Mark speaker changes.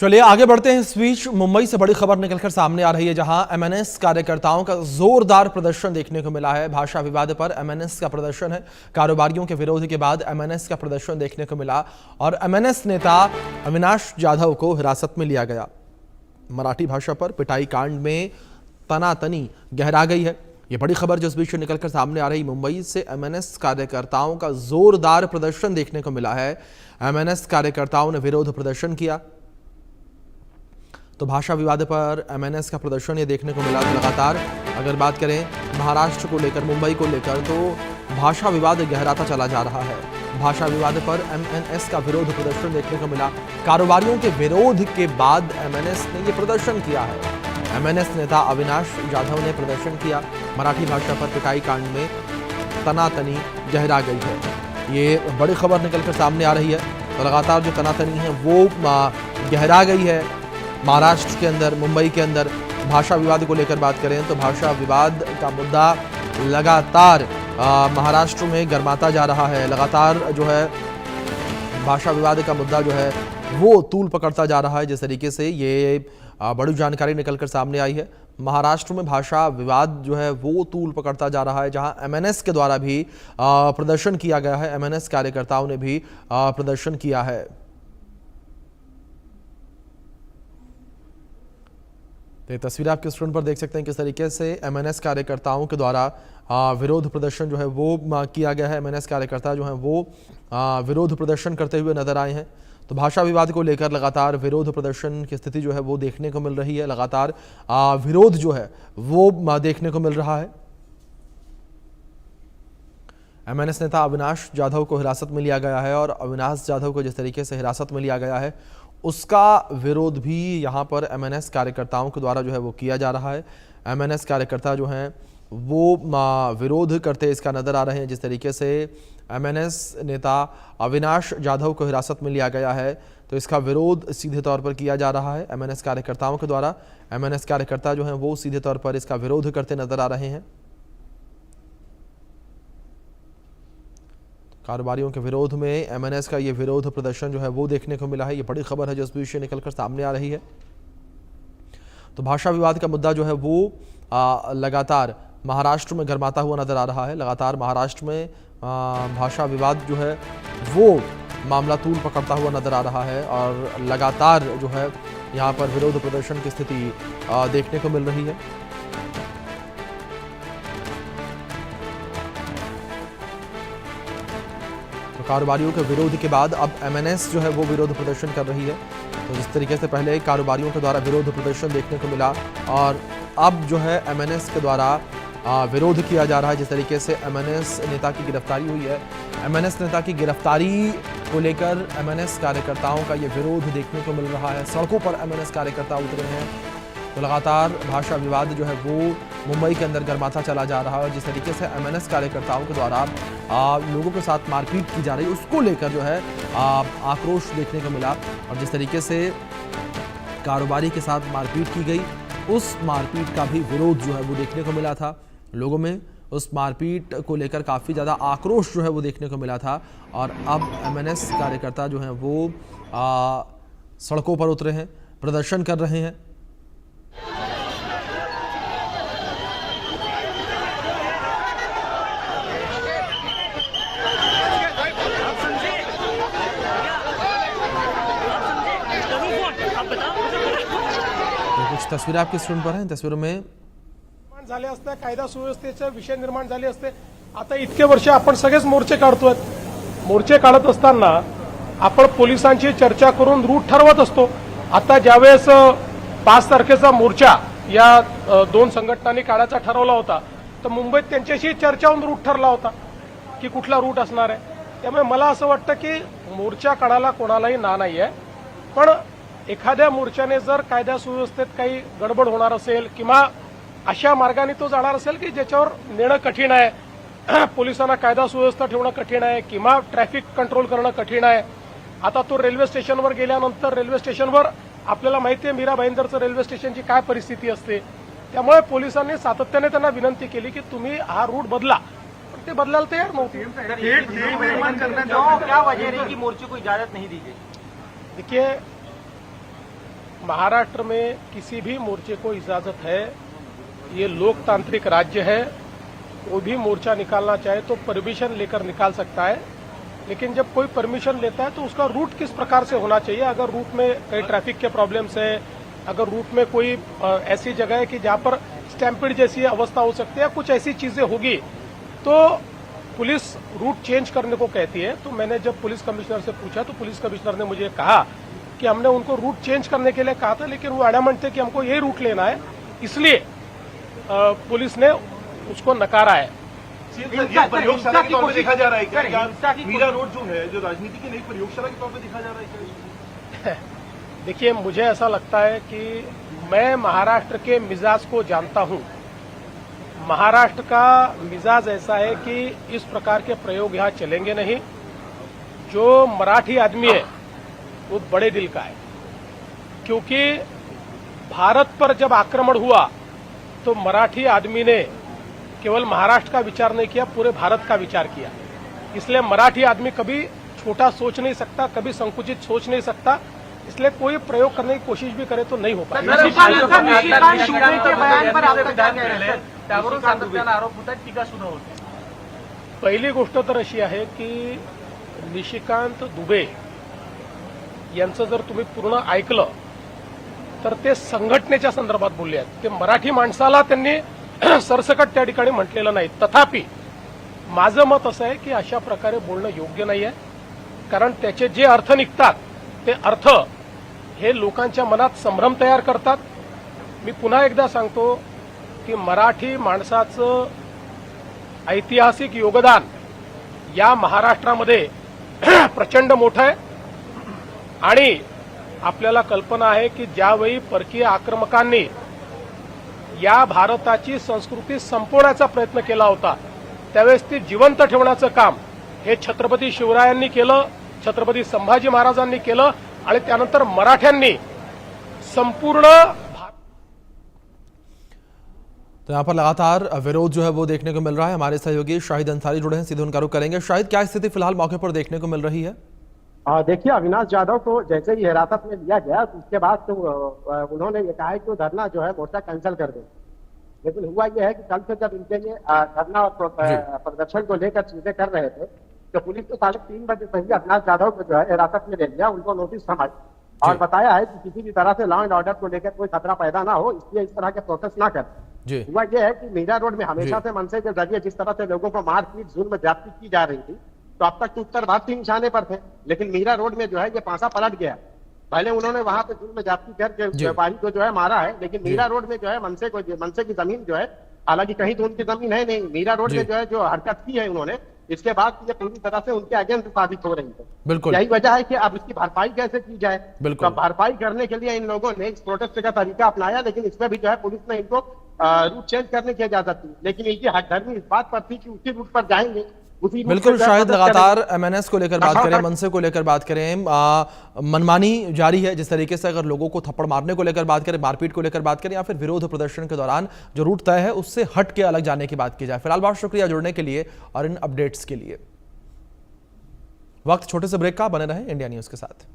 Speaker 1: चलिए आगे बढ़ते हैं। इस बीच मुंबई से बड़ी खबर निकलकर सामने आ रही है, जहां एमएनएस कार्यकर्ताओं का जोरदार प्रदर्शन देखने को मिला है। भाषा विवाद पर एमएनएस का प्रदर्शन है। कारोबारियों के विरोध के बाद एमएनएस का प्रदर्शन देखने को मिला और एमएनएस नेता अविनाश जाधव को हिरासत में लिया गया। मराठी भाषा पर पिटाई कांड में तनातनी गहरा गई है। यह बड़ी खबर जो इस बीच निकलकर सामने आ रही। मुंबई से एमएनएस कार्यकर्ताओं का जोरदार प्रदर्शन देखने को मिला है। एमएनएस कार्यकर्ताओं ने विरोध प्रदर्शन किया। तो भाषा विवाद पर एमएनएस का प्रदर्शन ये देखने को मिला। तो लगातार अगर बात करें महाराष्ट्र को लेकर, मुंबई को लेकर, तो भाषा विवाद गहराता चला जा रहा है। भाषा विवाद पर एमएनएस का विरोध प्रदर्शन देखने को मिला। कारोबारियों के विरोध के बाद एमएनएस ने ये प्रदर्शन किया है। एमएनएस नेता अविनाश जाधव ने प्रदर्शन किया। मराठी भाषा पर पिटाई कांड में तनातनी गहरा गई है। ये बड़ी खबर निकलकर सामने आ रही है। तो लगातार जो तनातनी है वो गहरा गई है। महाराष्ट्र के अंदर, मुंबई के अंदर भाषा विवाद को लेकर बात करें तो भाषा विवाद का मुद्दा लगातार महाराष्ट्र में गर्माता जा रहा है। लगातार जो है भाषा विवाद का मुद्दा जो है वो तूल पकड़ता जा रहा है। जिस तरीके से ये बड़ी जानकारी निकलकर सामने आई है, महाराष्ट्र में भाषा विवाद जो है वो तूल पकड़ता जा रहा है, जहां एमएनएस के द्वारा भी प्रदर्शन किया गया है। एमएनएस कार्यकर्ताओं ने भी प्रदर्शन किया है। तो ये तस्वीर आपके स्क्रीन पर देख सकते हैं किस तरीके से एमएनएस कार्यकर्ताओं के द्वारा विरोध प्रदर्शन जो है वो किया गया है। एमएनएस कार्यकर्ता जो हैं वो विरोध प्रदर्शन करते हुए नजर आए हैं। तो भाषा विवाद को लेकर लगातार विरोध प्रदर्शन की स्थिति जो है वो देखने को मिल रही है। लगातार विरोध जो है वो देखने को मिल रहा है। एमएनएस नेता अविनाश जाधव को हिरासत में लिया गया है और अविनाश जाधव को जिस तरीके से हिरासत में लिया गया है उसका विरोध भी यहाँ पर एमएनएस कार्यकर्ताओं के द्वारा जो है वो किया जा रहा है। एमएनएस कार्यकर्ता जो हैं वो विरोध करते इसका नज़र आ रहे हैं। जिस तरीके से एमएनएस नेता अविनाश जाधव को हिरासत में लिया गया है तो इसका विरोध सीधे तौर पर किया जा रहा है एमएनएस कार्यकर्ताओं के द्वारा। एमएनएस कार्यकर्ता जो हैं वो सीधे तौर पर इसका विरोध करते नजर आ रहे हैं। कारोबारियों के विरोध में एमएनएस का ये विरोध प्रदर्शन जो है वो देखने को मिला है। ये बड़ी खबर है जो इस बीच निकलकर सामने आ रही है। तो भाषा विवाद का मुद्दा जो है वो लगातार महाराष्ट्र में गर्माता हुआ नजर आ रहा है। लगातार महाराष्ट्र में भाषा विवाद जो है वो मामला तूल पकड़ता हुआ नजर आ रहा है और लगातार जो है यहाँ पर विरोध प्रदर्शन की स्थिति देखने को मिल रही है। तो कारोबारियों के विरोध के बाद अब एमएनएस जो है वो विरोध प्रदर्शन कर रही है। तो जिस तरीके से पहले कारोबारियों के द्वारा विरोध प्रदर्शन देखने को मिला और अब जो है एमएनएस के द्वारा विरोध किया जा रहा है। जिस तरीके से एमएनएस नेता की गिरफ्तारी हुई है, एमएनएस नेता की गिरफ्तारी को लेकर एमएनएस कार्यकर्ताओं का ये विरोध देखने को मिल रहा है। सड़कों पर एमएनएस कार्यकर्ता उतरे हैं। तो लगातार भाषा विवाद जो है वो मुंबई के अंदर गर्माता चला जा रहा है। जिस तरीके से एमएनएस कार्यकर्ताओं के द्वारा लोगों के साथ मारपीट की जा रही है उसको लेकर जो है आक्रोश देखने को मिला। और जिस तरीके से कारोबारी के साथ मारपीट की गई उस मारपीट का भी विरोध जो है वो देखने को मिला था। लोगों में उस मारपीट को लेकर काफ़ी ज़्यादा आक्रोश जो है वो देखने को मिला था। और अब एमएनएस कार्यकर्ता जो हैं वो सड़कों पर उतरे हैं, प्रदर्शन कर रहे हैं। कुछ तस्वीरें आपकी स्क्रीन पर हैं। तस्वीरों में
Speaker 2: झाले असते, कायदा सुव्यवस्थेचे विषय निर्माण झाले असते। आता इतके वर्ष आपण सगळेच मोर्चे काढतोय। मोर्चे काढत असताना आपण पोलिसांची चर्चा करून रूट ठरवत असतो। आता ज्यावेळेस 5 तारखेचा मोर्चा या 2 संघटनांनी काढायचा ठरवला होता तर मुंबईत त्यांच्याशी चर्चा होऊन रूट ठरला होता की कुठला रूट असणार आहे। त्यामुळे मला असं वाटतं की मोर्चा काढायला कोणालाही ना नाहीये, पण एखाद्या मोर्चाने जर कायदा सुव्यवस्थेत काही गडबड होणार असेल किंवा अशा मार्गाने तो जाणार असेल की ज्याच्यावर नेणं कठीण आहे, पोलिसांना कायदा सुव्यवस्था ठेवणं कठीण आहे किंवा ट्रॅफिक कंट्रोल करणं कठीण आहे। आता तो रेल्वे स्टेशनवर गेल्यानंतर रेल्वे स्टेशनवर आपल्याला माहिती आहे मीरा भाईंदरचं रेल्वे स्टेशनची काय परिस्थिती असते। त्यामुळे पोलिसांनी सातत्याने त्यांना विनंती केली की तुम्ही हा रूट बदला, पण ते बदलायला तयार नव्हते।
Speaker 3: क्या वजह रही कि मोर्चे को इजाजत नहीं दी गई?
Speaker 2: देखिए महाराष्ट्र में किसी भी मोर्चे को इजाजत है, ये लोकतांत्रिक राज्य है, कोई भी मोर्चा निकालना चाहे तो परमिशन लेकर निकाल सकता है। लेकिन जब कोई परमिशन लेता है तो उसका रूट किस प्रकार से होना चाहिए। अगर रूट में कई ट्रैफिक के प्रॉब्लम्स है, अगर रूट में कोई ऐसी जगह है कि जहां पर स्टैम्पिड जैसी अवस्था हो सकती है, कुछ ऐसी चीजें होगी तो पुलिस रूट चेंज करने को कहती है। तो मैंने जब पुलिस कमिश्नर से पूछा तो पुलिस कमिश्नर ने मुझे कहा कि हमने उनको रूट चेंज करने के लिए कहा था, लेकिन वो एडामेंट थे कि हमको यही रूट लेना है, इसलिए पुलिस ने उसको नकारा है।
Speaker 3: ये प्रयोगशाला के तौर पे देखा जा रहा है क्या? मीरा रोड जो है, जो राजनीति की नई प्रयोगशाला के तौर पे देखा जा रहा है क्या?
Speaker 2: देखिए, मुझे ऐसा लगता है कि मैं महाराष्ट्र के मिजाज को जानता हूं। महाराष्ट्र का मिजाज ऐसा है कि इस प्रकार के प्रयोग यहां चलेंगे नहीं। जो मराठी आदमी है वो बड़े दिल का है, क्योंकि भारत पर जब आक्रमण हुआ तो मराठी आदमी ने केवल महाराष्ट्र का विचार नहीं किया, पूरे भारत का विचार किया। इसलिए मराठी आदमी कभी छोटा सोच नहीं सकता, कभी संकुचित सोच नहीं सकता। इसलिए कोई प्रयोग करने की कोशिश भी करे तो नहीं हो पाएगा। पहिली गोष्ट तर अशी आहे की निशिकांत दुबे यांचं जर तुम्ही पूर्ण ऐकलं तर ते संघटनेच्या संदर्भात बोलले आहेत। ते मराठी माणसाला त्यांनी सरसकट त्या ठिकाणी म्हटलेलं नाही। तथापि माझं मत असं आहे की अशा प्रकारे बोलणं योग्य नाही आहे, कारण त्याचे जे अर्थ निघतात ते अर्थ हे लोकांच्या मनात संभ्रम तयार करतात। मी पुन्हा एकदा सांगतो की मराठी माणसाचं ऐतिहासिक योगदान या महाराष्ट्रामध्ये प्रचंड मोठं आहे आणि आपल्याला कल्पना आहे की ज्यावेळी परकीय आक्रमकांनी या भारताची संस्कृती संपवण्याचा प्रयत्न केला होता, त्यावेळेस ती जिवंत ठेवण्याचं काम हे छत्रपती शिवरायांनी केलं, छत्रपती संभाजी महाराजांनी केलं आणि त्यानंतर मराठ्यांनी संपूर्ण।
Speaker 1: तो यहाँ पर लगातार विरोध जो है वो देखने को मिल रहा है। हमारे सहयोगी शाहिद अंसारी जुड़े हैं, सीधे उनका रुख करेंगे। शाहिद, क्या स्थिति फिलहाल मौके पर देखने को मिल रही है?
Speaker 4: देखिए, अविनाश यादव को जैसे ही हिरासत में लिया गया उसके बाद तो उन्होंने ये कहा है कि वो धरना जो है मोर्चा कैंसिल कर दे। लेकिन हुआ ये है कि कल से जब इनके ये धरना और प्रदर्शन को लेकर चीजें कर रहे थे तो पुलिस ने 3:30 बजे से ही अविनाश यादव को जो है हिरासत में ले लिया, उनको नोटिस थमाई और बताया है कि किसी भी तरह से लॉ एंड ऑर्डर को लेकर कोई खतरा पैदा ना हो, इसलिए इस तरह के प्रोटेस्ट ना करें। हुआ यह है कि मीरा रोड में हमेशा से मनसे के जरिए जिस तरह से लोगों को मारपीट, जुल्म, ज्यादती की जा रही थी, तो अब तक तो उत्तरदायी के निशाने पर थे, लेकिन मीरा रोड में जो है ये पासा पलट गया। पहले उन्होंने वहां पे जुल्म ज्यादती करके व्यापारी को जो है मारा है, लेकिन मीरा रोड में जो है मनसे की जमीन जो है, हालांकि कहीं तो उनकी जमीन है नहीं, मीरा रोड में जो है जो हरकत की है उन्होंने, इसके बाद ये पूरी तरह से उनके अगेंस्ट साबित हो रही है।
Speaker 1: बिल्कुल,
Speaker 4: यही वजह है कि अब इसकी भरपाई कैसे की जाए।
Speaker 1: बिल्कुल,
Speaker 4: तो भरपाई करने के लिए इन लोगों ने इस प्रोटेस्ट का तरीका अपनाया, लेकिन इसमें भी जो है पुलिस ने इनको रूट चेंज करने की इजाजत दी, लेकिन इनकी हकधर्मी इस बात पर थी कि उसी रूट पर जाएंगे।
Speaker 1: बिल्कुल शायद लगातार एमएनएस को लेकर बात करें, मनसे को लेकर बात करें, मनमानी जारी है जिस तरीके से। अगर लोगों को थप्पड़ मारने को लेकर बात करें, मारपीट को लेकर बात करें, या फिर विरोध प्रदर्शन के दौरान जो रूट तय है उससे हट के अलग जाने की बात की जाए। फिलहाल बहुत शुक्रिया जुड़ने के लिए और इन अपडेट्स के लिए। वक्त छोटे से ब्रेक का, बने रहें इंडिया न्यूज के साथ।